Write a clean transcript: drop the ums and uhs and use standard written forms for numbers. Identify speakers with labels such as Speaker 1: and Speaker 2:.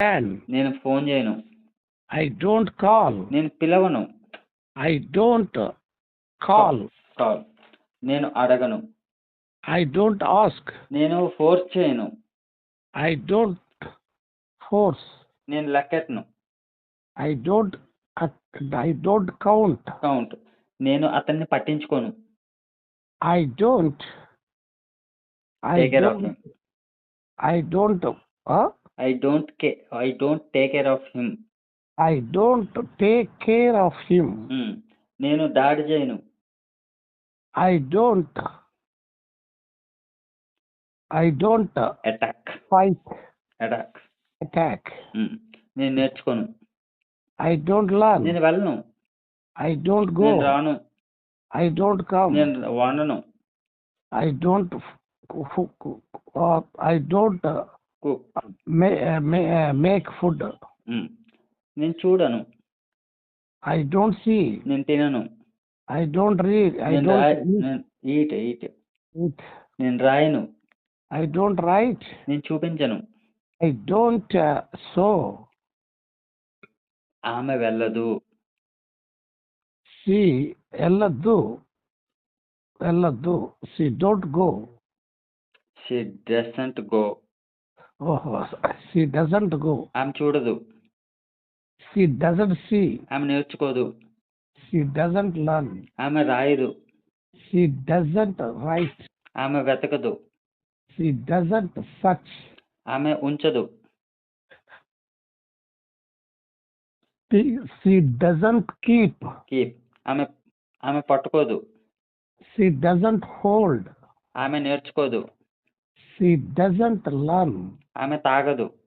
Speaker 1: can.
Speaker 2: నేను phone చేయను.
Speaker 1: I don't call.
Speaker 2: నేను పిలవను.
Speaker 1: I don't call.
Speaker 2: కాల్. నేను అడగను.
Speaker 1: I don't ask.
Speaker 2: నేను ఫోర్స్ చేయను.
Speaker 1: I don't force.
Speaker 2: నేను లెక్కెట్టను.
Speaker 1: I don't count.
Speaker 2: కౌంట్. నేను అతన్ని పట్టించుకోను.
Speaker 1: I don't
Speaker 2: take care of him.
Speaker 1: I don't
Speaker 2: I don't take care of him.
Speaker 1: I don't take care of him.
Speaker 2: నేను దాడి చేయను.
Speaker 1: I don't
Speaker 2: attack.
Speaker 1: fight.
Speaker 2: Attack. నేను నేర్చుకోను.
Speaker 1: I don't learn.
Speaker 2: నేను వెళ్ళను.
Speaker 1: I don't go.
Speaker 2: నేను రాను.
Speaker 1: I don't come.
Speaker 2: నేను వండను.
Speaker 1: I don't cook. I don't make food.
Speaker 2: నేను చూడను.
Speaker 1: I don't see.
Speaker 2: నేను తినను.
Speaker 1: I don't read. I don't
Speaker 2: eat. నేను రాయను.
Speaker 1: I don't write.
Speaker 2: నేను చూపించను.
Speaker 1: I don't sew.
Speaker 2: ఆమె వెళ్ళదు.
Speaker 1: She వెళ్ళదు. She don't go.
Speaker 2: She doesn't go.
Speaker 1: She doesn't go.
Speaker 2: ఆమె చూడదు.
Speaker 1: She doesn't see.
Speaker 2: ఆమె నేర్చుకోదు.
Speaker 1: She doesn't learn.
Speaker 2: ఆమె రాయదు.
Speaker 1: She doesn't write.
Speaker 2: ఆమె వెతకదు.
Speaker 1: She doesn't search.
Speaker 2: ఆమె ఉంచదు.
Speaker 1: She doesn't keep.
Speaker 2: ఆమె పట్టుకోదు.
Speaker 1: She doesn't hold.
Speaker 2: ఆమె నేర్చుకోదు.
Speaker 1: She doesn't learn.
Speaker 2: ఆమె తాగదు.